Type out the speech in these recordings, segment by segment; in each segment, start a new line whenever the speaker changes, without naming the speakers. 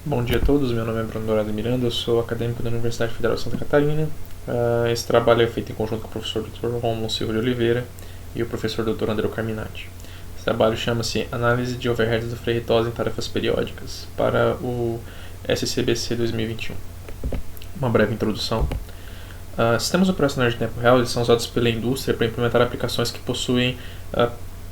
Bom dia a todos, meu nome é Bruno Dourado Miranda, eu sou acadêmico da Universidade Federal de Santa Catarina. Esse trabalho é feito em conjunto com o professor Dr. Romulo Silva de Oliveira e o professor Dr. André Carminati. Esse trabalho chama-se Análise de Overheads do Ferritose em Tarefas Periódicas para o SCBC 2021. Uma breve introdução. Sistemas operacionais de tempo real eles são usados pela indústria para implementar aplicações que possuem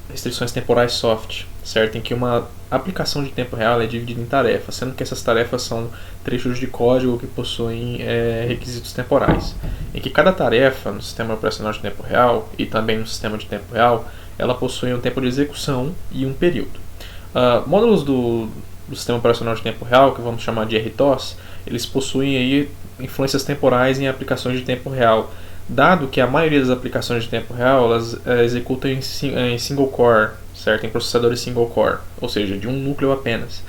restrições temporais soft, certo? Em que uma aplicação de tempo real é dividida em tarefas, sendo que essas tarefas são trechos de código que possuem requisitos temporais. Em que cada tarefa no sistema operacional de tempo real e também no sistema de tempo real, ela possui um tempo de execução e um período. Módulos do sistema operacional de tempo real, que vamos chamar de RTOS, eles possuem aí influências temporais em aplicações de tempo real, dado que a maioria das aplicações de tempo real elas executam em single core, certo? Em processadores single core, ou seja, de um núcleo apenas.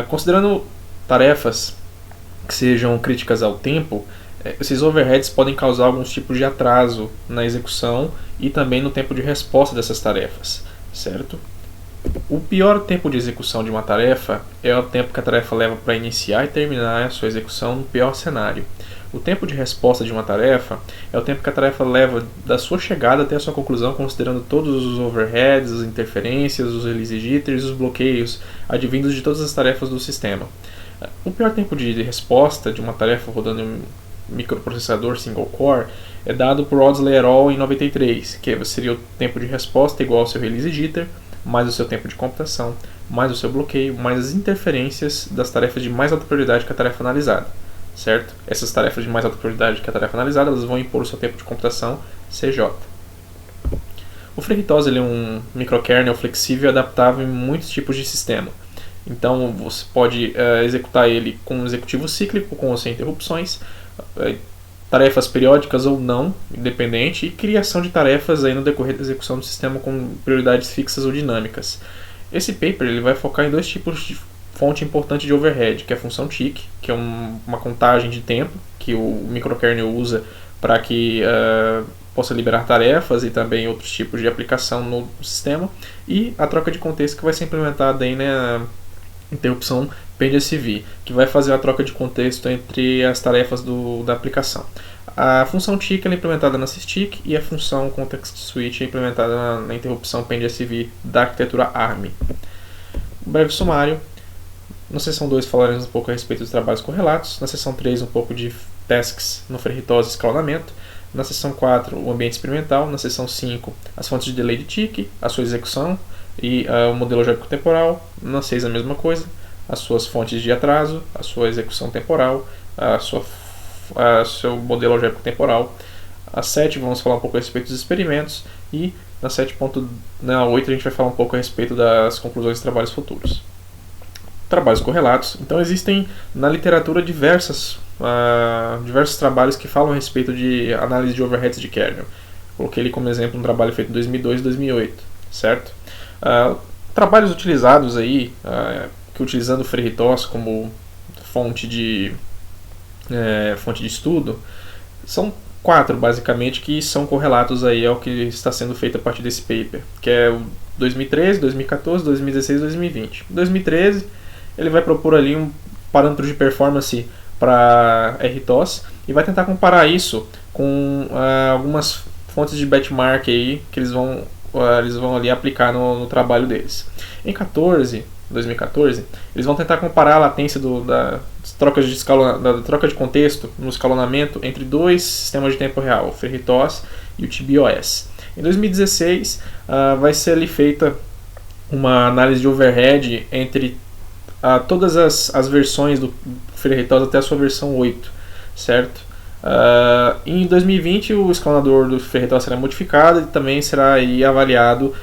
Considerando tarefas que sejam críticas ao tempo, esses overheads podem causar alguns tipos de atraso na execução e também no tempo de resposta dessas tarefas, certo? O pior tempo de execução de uma tarefa é o tempo que a tarefa leva para iniciar e terminar a sua execução no pior cenário. O tempo de resposta de uma tarefa é o tempo que a tarefa leva da sua chegada até a sua conclusão, considerando todos os overheads, as interferências, os release jitters e os bloqueios advindos de todas as tarefas do sistema. O pior tempo de resposta de uma tarefa rodando em um microprocessador single core é dado por Odsley et al. Em 93, que seria o tempo de resposta igual ao seu release jitter, mais o seu tempo de computação, mais o seu bloqueio, mais as interferências das tarefas de mais alta prioridade que a tarefa analisada, certo? Essas tarefas de mais alta prioridade que a tarefa analisada, elas vão impor o seu tempo de computação, CJ. O FreeRTOS ele é um microkernel flexível e adaptável em muitos tipos de sistema. Então você pode executar ele com um executivo cíclico, com ou sem interrupções, tarefas periódicas ou não, independente, e criação de tarefas aí no decorrer da execução do sistema com prioridades fixas ou dinâmicas. Esse paper ele vai focar em dois tipos de fonte importante de overhead, que é a função tick, que é uma contagem de tempo que o microkernel usa para que possa liberar tarefas e também outros tipos de aplicação no sistema, e a troca de contexto que vai ser implementada aí na interrupção PendSV, que vai fazer a troca de contexto entre as tarefas da aplicação. A função tick é implementada na systic e a função context switch é implementada na interrupção PendSV da arquitetura ARM. Um breve sumário. Na seção 2 falaremos um pouco a respeito dos trabalhos correlatos. Na seção 3 um pouco de tasks no FreeRTOS e escalonamento. Na seção 4 o ambiente experimental. Na seção 5 as fontes de delay de tick, a sua execução e o modelo algébrico temporal. Na 6 a mesma coisa, as suas fontes de atraso, a sua execução temporal, seu modelo algébrico temporal. A 7 vamos falar um pouco a respeito dos experimentos e na 8 a gente vai falar um pouco a respeito das conclusões de trabalhos futuros. Trabalhos correlatos. Então existem na literatura diversos trabalhos que falam a respeito de análise de overheads de kernel. Coloquei ele como exemplo um trabalho feito em 2002 e 2008, certo? Trabalhos utilizados aí, que utilizando o FreeRTOS como fonte de estudo, são 4 basicamente que são correlatos aí ao que está sendo feito a partir desse paper, que é o 2013, 2014, 2016 e 2020. Em 2013 ele vai propor ali um parâmetro de performance para RTOS e vai tentar comparar isso com algumas fontes de benchmark aí que eles vão ali aplicar no trabalho deles. Em 2014, eles vão tentar comparar a latência da troca de contexto no escalonamento entre dois sistemas de tempo real, o FreeRTOS e o TBOS. Em 2016, vai ser ali feita uma análise de overhead entre todas as versões do FreeRTOS até a sua versão 8, certo? Em 2020 o escalonador do FreeRTOS será modificado e também será aí avaliado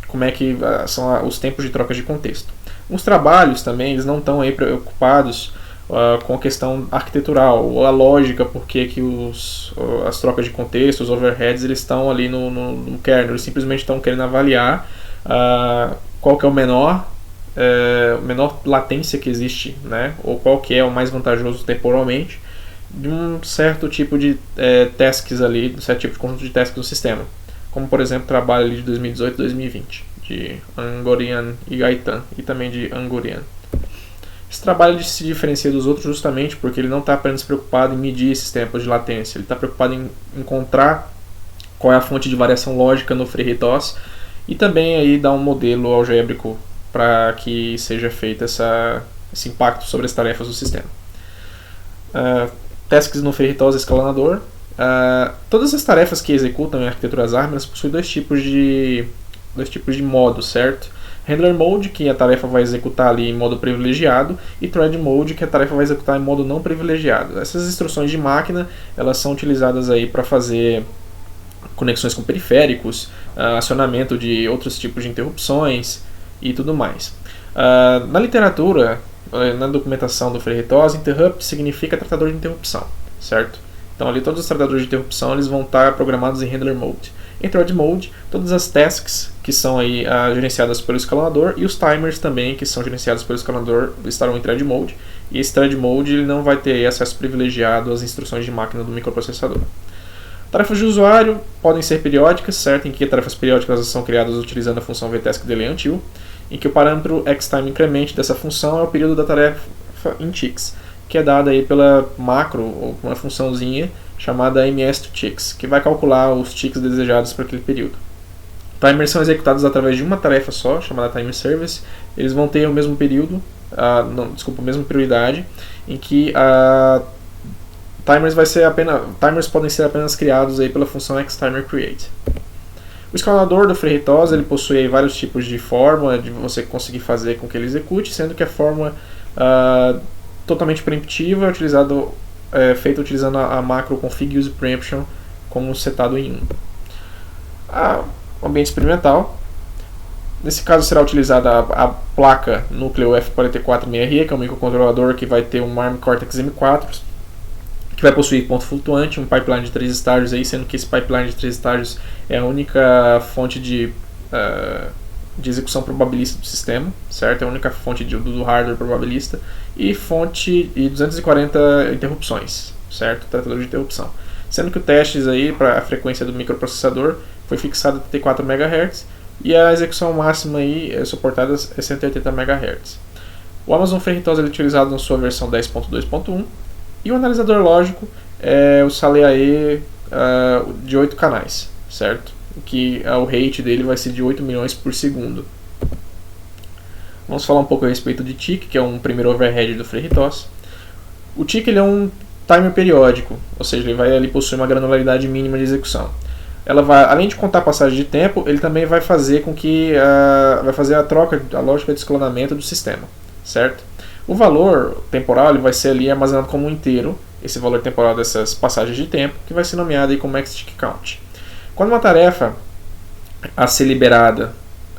como é que são os tempos de troca de contexto. Os trabalhos também eles não estão aí preocupados com a questão arquitetural ou a lógica porque que as trocas de contexto, os overheads, eles estão ali no kernel. Eles simplesmente estão querendo avaliar qual que é o menor latência que existe, né? Ou qual que é o mais vantajoso temporalmente de um certo tipo de tasks ali, de um certo tipo de conjunto de tasks no sistema. Como por exemplo o trabalho ali de 2018 e 2020 de Angorian e Gaetan e também de Angorian. Esse trabalho se diferencia dos outros justamente porque ele não está apenas preocupado em medir esses tempos de latência, ele está preocupado em encontrar qual é a fonte de variação lógica no FreeRTOS e também aí dar um modelo algébrico para que seja feito esse impacto sobre as tarefas do sistema. Tasks no FreeRTOS escalonador. Todas as tarefas que executam em arquiteturas ARM possuem dois tipos de modos, certo? Handler Mode, que a tarefa vai executar ali em modo privilegiado, e Thread Mode, que a tarefa vai executar em modo não privilegiado. Essas instruções de máquina, elas são utilizadas aí para fazer conexões com periféricos, acionamento de outros tipos de interrupções e tudo mais. Na literatura, na documentação do FreeRTOS, interrupt significa tratador de interrupção, certo? Então ali todos os tratadores de interrupção eles vão estar programados em Handler Mode. Em Thread Mode, todas as tasks que são aí gerenciadas pelo escalonador e os timers também que são gerenciados pelo escalonador estarão em Thread Mode. E esse Thread Mode ele não vai ter acesso privilegiado às instruções de máquina do microprocessador. Tarefas de usuário podem ser periódicas, certo? Em que tarefas periódicas são criadas utilizando a função vTaskDelayUntil, em que o parâmetro xTimeIncrement dessa função é o período da tarefa em ticks, que é dada aí pela macro, ou uma funçãozinha chamada ms2ticks, que vai calcular os ticks desejados para aquele período. Timers são executados através de uma tarefa só, chamada Timer Service. Eles vão ter o mesmo período, a mesma prioridade, em que timers podem ser apenas criados aí pela função xTimerCreate. O escalonador do FreeRTOS ele possui aí vários tipos de fórmula de você conseguir fazer com que ele execute, sendo que a fórmula totalmente preemptiva é feita utilizando a macro config use preemption como setado em 1. Ambiente experimental. Nesse caso será utilizada a placa núcleo F44MRE, que é um microcontrolador que vai ter um ARM Cortex M4, que vai possuir ponto flutuante, um pipeline de 3 estágios, aí, sendo que esse pipeline de 3 estágios é a única fonte de execução probabilista do sistema, certo? É a única fonte do hardware probabilista, e fonte e 240 interrupções, certo? Tratador de interrupção. Sendo que o testes aí para a frequência do microprocessador foi fixado a 34 MHz e a execução máxima aí suportada é 180 MHz. O Amazon FreeRTOS é utilizado na sua versão 10.2.1 e o analisador lógico é o SaleAE de 8 canais, certo? Que o rate dele vai ser de 8 milhões por segundo. Vamos falar um pouco a respeito de TIC, que é um primeiro overhead do FreeRTOS. O TIC ele é um timer periódico, ou seja, ele vai ali possuir uma granularidade mínima de execução. Ela vai, além de contar a passagem de tempo, ele também vai fazer com que vai fazer a lógica de escalonamento do sistema, certo? O valor temporal ele vai ser ali armazenado como um inteiro, esse valor temporal dessas passagens de tempo, que vai ser nomeado aí como xTickCount. Quando uma tarefa a ser liberada,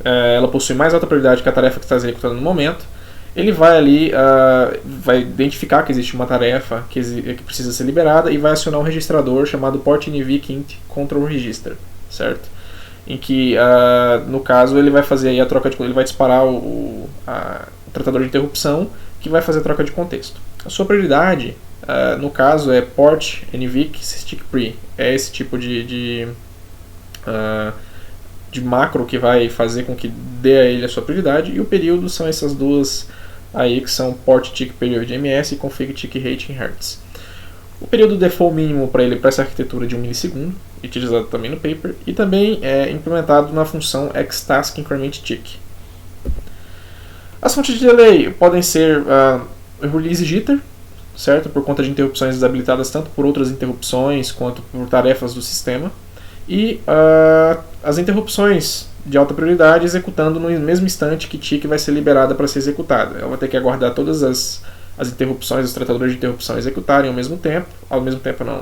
ela possui mais alta prioridade que a tarefa que está executando no momento, ele vai ali, vai identificar que existe uma tarefa que precisa ser liberada e vai acionar um registrador chamado PortInvKint Control Register, certo? Em que, no caso, ele vai fazer aí ele vai disparar o tratador de interrupção que vai fazer a troca de contexto. A sua prioridade, no caso, é PortInvK SysTickPre. É esse tipo de macro que vai fazer com que dê a ele a sua prioridade, e o período são essas duas aí que são PortTickPeriod-ms e ConfigTickRate em Hertz. O período default mínimo para essa arquitetura é de 1 milissegundo, utilizado também no paper, e também é implementado na função xTaskIncrementTick. As fontes de delay podem ser release jitter, certo? Por conta de interrupções desabilitadas tanto por outras interrupções quanto por tarefas do sistema, e as interrupções de alta prioridade executando no mesmo instante que TIC vai ser liberada para ser executada. Ela vai ter que aguardar todas as interrupções, os tratadores de interrupção executarem ao mesmo tempo não,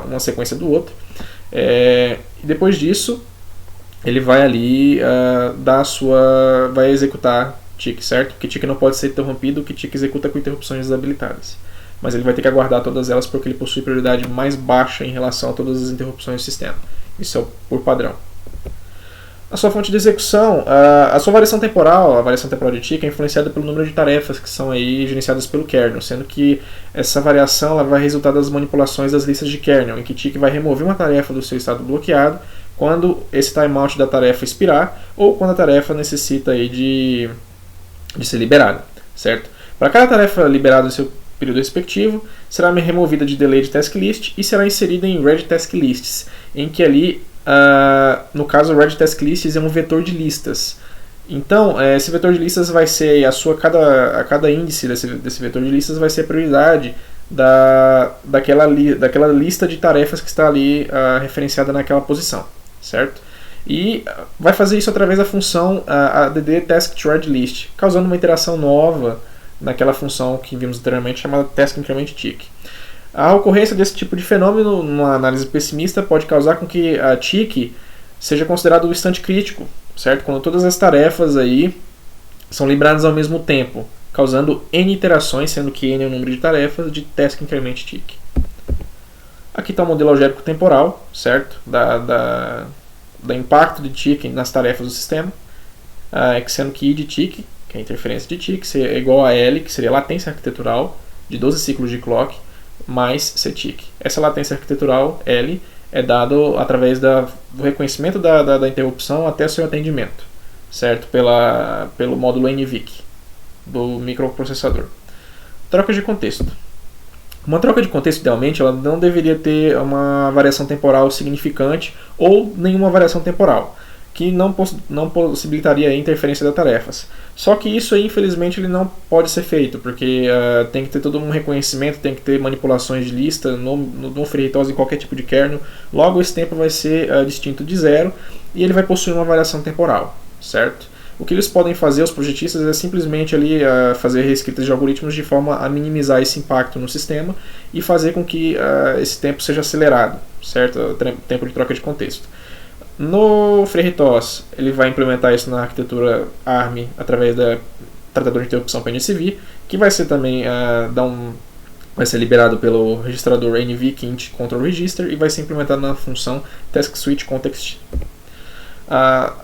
uma sequência do outro. E depois disso, ele vai ali vai executar TIC, certo? Porque TIC não pode ser interrompido, que TIC executa com interrupções desabilitadas. Mas ele vai ter que aguardar todas elas porque ele possui prioridade mais baixa em relação a todas as interrupções do sistema. Isso é por padrão. A sua fonte de execução, a sua variação temporal, a variação temporal de TIC é influenciada pelo número de tarefas que são aí gerenciadas pelo kernel, sendo que essa variação ela vai resultar das manipulações das listas de kernel, em que TIC vai remover uma tarefa do seu estado bloqueado quando esse timeout da tarefa expirar ou quando a tarefa necessita aí de ser liberada, certo? Para cada tarefa liberada no seu período respectivo, será removida de delay de task list e será inserida em red task lists, em que ali, no caso, red task lists é um vetor de listas. Então, esse vetor de listas vai ser a cada índice desse vetor de listas vai ser a prioridade daquela lista de tarefas que está ali referenciada naquela posição, certo? E vai fazer isso através da função add task thread list, causando uma interação nova naquela função que vimos anteriormente chamada task increment tick. A ocorrência desse tipo de fenômeno numa análise pessimista pode causar com que a tick seja considerado o instante crítico, certo? Quando todas as tarefas aí são liberadas ao mesmo tempo, causando n iterações, sendo que n é o número de tarefas de task increment tick. Aqui está o modelo algébrico temporal, certo? Da impacto de tick nas tarefas do sistema, sendo que I de tick, que é a interferência de tick, é igual a L, que seria a latência arquitetural de 12 ciclos de clock, mais C tick. Essa latência arquitetural, L, é dado através do reconhecimento da interrupção até o seu atendimento, certo? Pelo módulo NVIC do microprocessador. Troca de contexto. Uma troca de contexto, idealmente, ela não deveria ter uma variação temporal significante ou nenhuma variação temporal, que não possibilitaria a interferência das tarefas. Só que isso aí, infelizmente, ele não pode ser feito, porque tem que ter todo um reconhecimento, tem que ter manipulações de lista no FreeRTOS em qualquer tipo de kernel. Logo, esse tempo vai ser distinto de zero e ele vai possuir uma variação temporal, certo? O que eles podem fazer, os projetistas, é simplesmente ali fazer reescritas de algoritmos de forma a minimizar esse impacto no sistema e fazer com que esse tempo seja acelerado, certo? O tempo de troca de contexto. No FreeRTOS, ele vai implementar isso na arquitetura ARM através da tratador de interrupção PNSV, que vai ser também vai ser liberado pelo registrador NVIC int control register e vai ser implementado na função task switch context.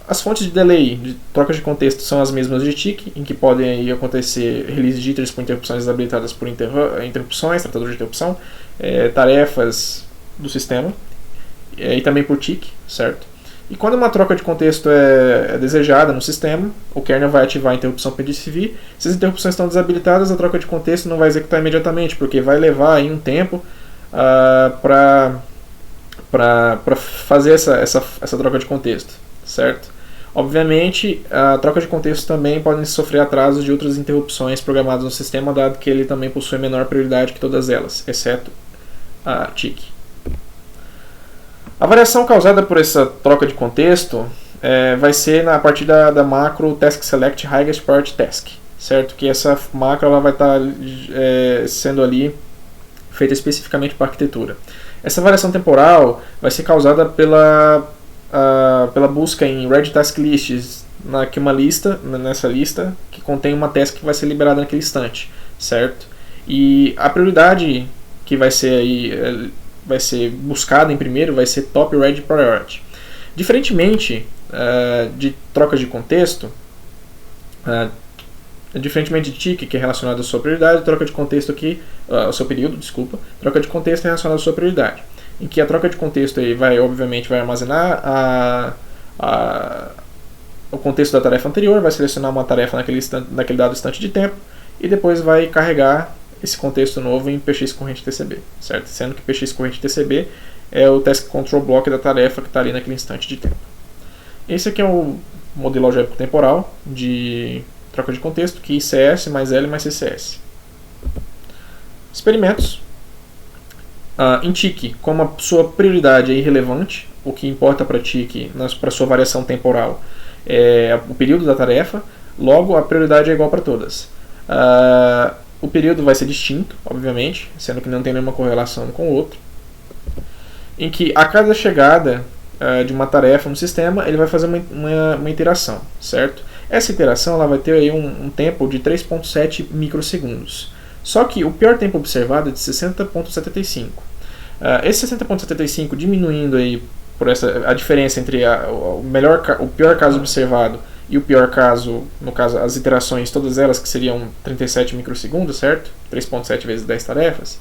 As fontes de delay de troca de contexto são as mesmas de tick, em que podem aí acontecer release jitters por interrupções desabilitadas por interrupções, tratador de interrupção, tarefas do sistema, e também por tick, certo? E quando uma troca de contexto é desejada no sistema, o kernel vai ativar a interrupção PDCV. Se as interrupções estão desabilitadas, a troca de contexto não vai executar imediatamente, porque vai levar aí um tempo para fazer essa troca de contexto, certo? Obviamente, a troca de contexto também pode sofrer atrasos de outras interrupções programadas no sistema, dado que ele também possui menor prioridade que todas elas, exceto a tick. A variação causada por essa troca de contexto vai ser a partir da macro task select highest priority task, certo? Que essa macro ela vai estar sendo ali feita especificamente para a arquitetura. Essa variação temporal vai ser causada pela busca em red task lists, nessa lista que contém uma task que vai ser liberada naquele instante, certo? E a prioridade que vai ser buscada em primeiro vai ser top red priority. Diferentemente de troca de contexto, diferentemente de tick, que é relacionado à sua prioridade, troca de contexto aqui, ao seu período, desculpa, troca de contexto é relacionada à sua prioridade, em que a troca de contexto aí obviamente vai armazenar o contexto da tarefa anterior, vai selecionar uma tarefa naquele dado instante de tempo e depois vai carregar esse contexto novo em PX corrente TCB, certo? Sendo que PX corrente TCB é o task control block da tarefa que está ali naquele instante de tempo. Esse aqui é o modelo algébrico temporal de troca de contexto, que ICS mais L mais CCS. Experimentos. Em tick, como a sua prioridade é irrelevante, o que importa para tick, para sua variação temporal, é o período da tarefa, logo a prioridade é igual para todas. O período vai ser distinto, obviamente, sendo que não tem nenhuma correlação com o outro, em que a cada chegada de uma tarefa no sistema, ele vai fazer uma iteração, certo? Essa iteração ela vai ter aí um tempo de 3.7 microsegundos. Só que o pior tempo observado é de 60.75. Esse 60.75 diminuindo aí por a diferença entre o pior caso observado e o pior caso, no caso as iterações, todas elas que seriam 37 microsegundos, certo? 3.7 vezes 10 tarefas,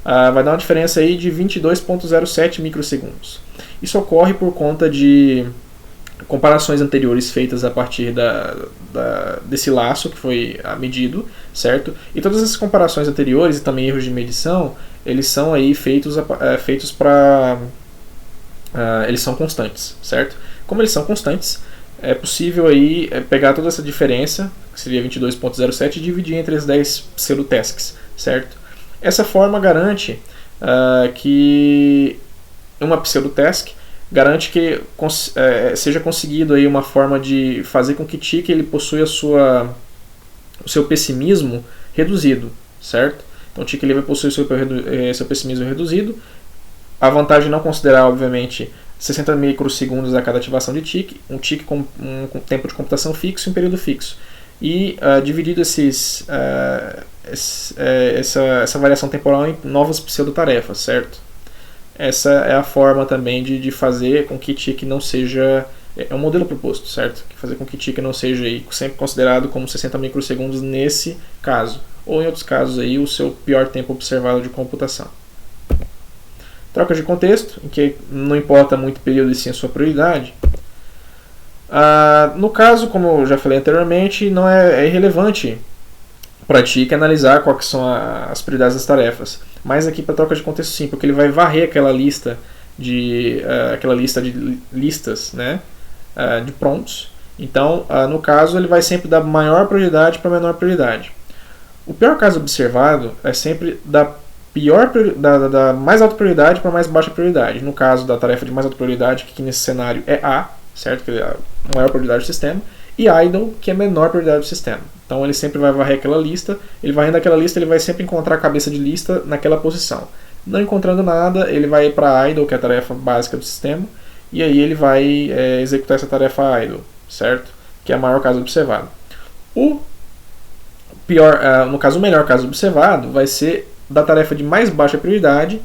vai dar uma diferença aí de 22.07 microsegundos. Isso ocorre por conta de comparações anteriores feitas a partir desse laço que foi medido, certo? E todas essas comparações anteriores e também erros de medição, eles são aí feitos para... eles são constantes, certo? Como eles são constantes, é possível aí pegar toda essa diferença, que seria 22.07, e dividir entre as 10 pseudotasks, certo? Essa forma garante que uma pseudotask garante que seja conseguido aí uma forma de fazer com que Tiki ele possua o seu pessimismo reduzido, certo? Então Tiki ele vai possuir seu pessimismo reduzido. A vantagem é não considerar, obviamente, 60 microsegundos a cada ativação de Tiki, um Tiki com um tempo de computação fixo e um período fixo. E dividido essa variação temporal em novas pseudotarefas, certo? Essa é a forma também de fazer com que Tiki não seja... É um modelo proposto, certo? Fazer com que Tiki não seja aí sempre considerado como 60 microsegundos nesse caso. Ou em outros casos aí o seu pior tempo observado de computação. Troca de contexto, em que não importa muito o período e sim a sua prioridade. No caso, como eu já falei anteriormente, não é irrelevante para Tiki analisar quais são as prioridades das tarefas. Mas aqui para troca de contexto sim, porque ele vai varrer aquela lista de listas, né, de prompts. Então, no caso, ele vai sempre da maior prioridade para menor prioridade. O pior caso observado é sempre da mais alta prioridade para mais baixa prioridade. No caso da tarefa de mais alta prioridade, que aqui nesse cenário é A, certo? Que é a maior prioridade do sistema, e idle, que é a menor prioridade do sistema. Então ele sempre vai varrer aquela lista, ele varrendo aquela lista, ele vai sempre encontrar a cabeça de lista naquela posição. Não encontrando nada, ele vai para idle, que é a tarefa básica do sistema, e aí ele vai executar essa tarefa idle, certo? Que é o maior caso observado. O melhor caso observado vai ser da tarefa de mais baixa prioridade,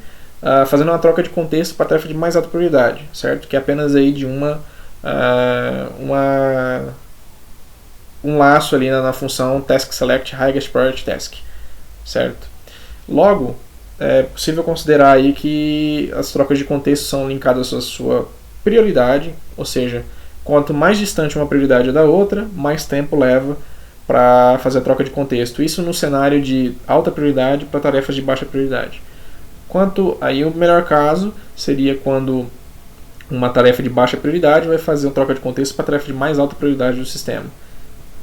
fazendo uma troca de contexto para a tarefa de mais alta prioridade, certo? Que é apenas aí de um laço ali na função task select highest priority task, certo? Logo, é possível considerar aí que as trocas de contexto são linkadas à sua prioridade, ou seja, quanto mais distante uma prioridade da outra, mais tempo leva para fazer a troca de contexto. Isso no cenário de alta prioridade para tarefas de baixa prioridade. Quanto aí o melhor caso seria quando uma tarefa de baixa prioridade vai fazer uma troca de contexto para a tarefa de mais alta prioridade do sistema.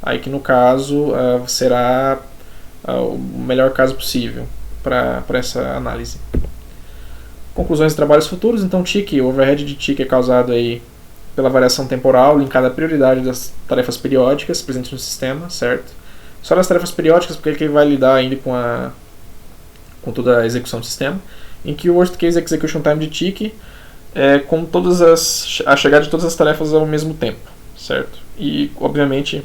Aí que no caso será o melhor caso possível para essa análise. Conclusões e trabalhos futuros. Então o overhead de Tiki é causado aí pela variação temporal linkada à prioridade das tarefas periódicas presentes no sistema, certo? Só das tarefas periódicas, porque ele vai lidar ainda com toda a execução do sistema, em que o worst case execution time de Tiki é com a chegada de todas as tarefas ao mesmo tempo, certo? E obviamente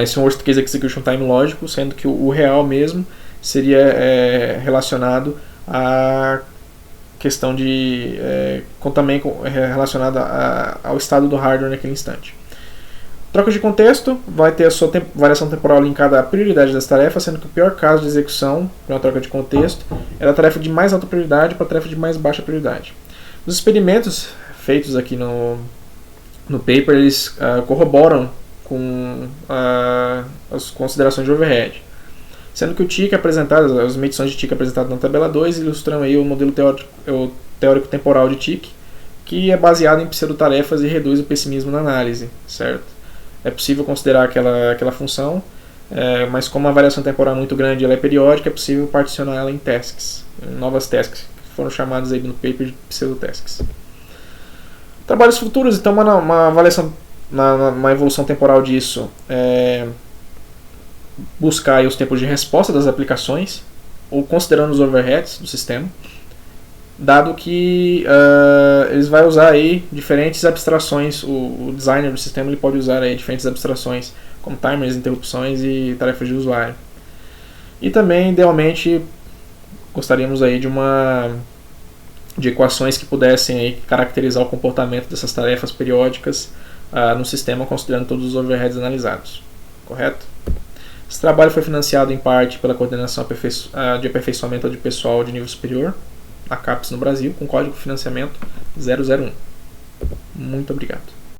esse é um worst case execution time lógico, sendo que o real mesmo seria relacionado à questão de também relacionada ao estado do hardware naquele instante. Troca de contexto vai ter a sua variação temporal linkada à prioridade das tarefas, sendo que o pior caso de execução para uma troca de contexto é a tarefa de mais alta prioridade para a tarefa de mais baixa prioridade. Os experimentos feitos aqui no paper, eles corroboram com as considerações de overhead, sendo que o Tiki apresentado, as medições de Tiki apresentadas na tabela 2 ilustram aí o modelo teórico temporal de Tiki, que é baseado em pseudotarefas e reduz o pessimismo na análise, certo? É possível considerar aquela função, mas como a variação temporal é muito grande e ela é periódica, é possível particionar ela em tasks, em novas tasks, que foram chamadas aí no paper de pseudotasks. Trabalhos futuros, então uma avaliação, uma evolução temporal disso buscar aí os tempos de resposta das aplicações, ou considerando os overheads do sistema, dado que eles vai usar aí diferentes abstrações, o designer do sistema ele pode usar aí diferentes abstrações, como timers, interrupções e tarefas de usuário. E também, idealmente, gostaríamos aí de equações que pudessem aí caracterizar o comportamento dessas tarefas periódicas no sistema, considerando todos os overheads analisados. Correto? Esse trabalho foi financiado em parte pela Coordenação de Aperfeiçoamento de Pessoal de Nível Superior, a CAPES no Brasil, com código de financiamento 001. Muito obrigado.